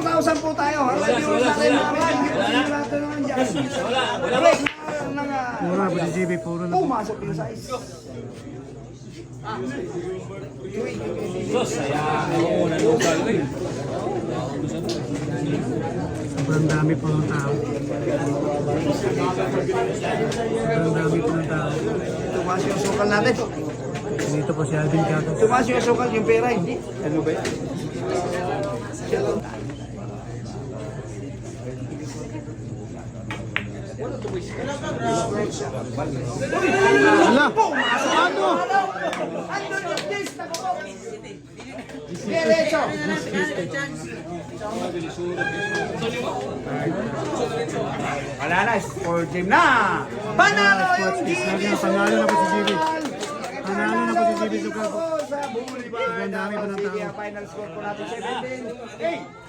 4,000 po tayo. Hanggang viewers natin namin. Hindi po yung lahat na naman dyan. Break ng Puro na po si JB, puro na po. pumasok yung size. Sobrang dami po ng tao. Sobrang dami po ng tao. Tumaas yung sukal natin. Dito po si Alvin Cato. Tumaas yung sukal, yung pera hindi. Ano ba yan? Hala! Ano? Andun yung disc na ko. Diretso. Wala na, sport gym na. Panalo yung GB Panalo na po si JB. Panalo na po si JB Sukal po. Sa Boulevard. Sobrang dami po ng tao. Sige, final score po natin 17. 8.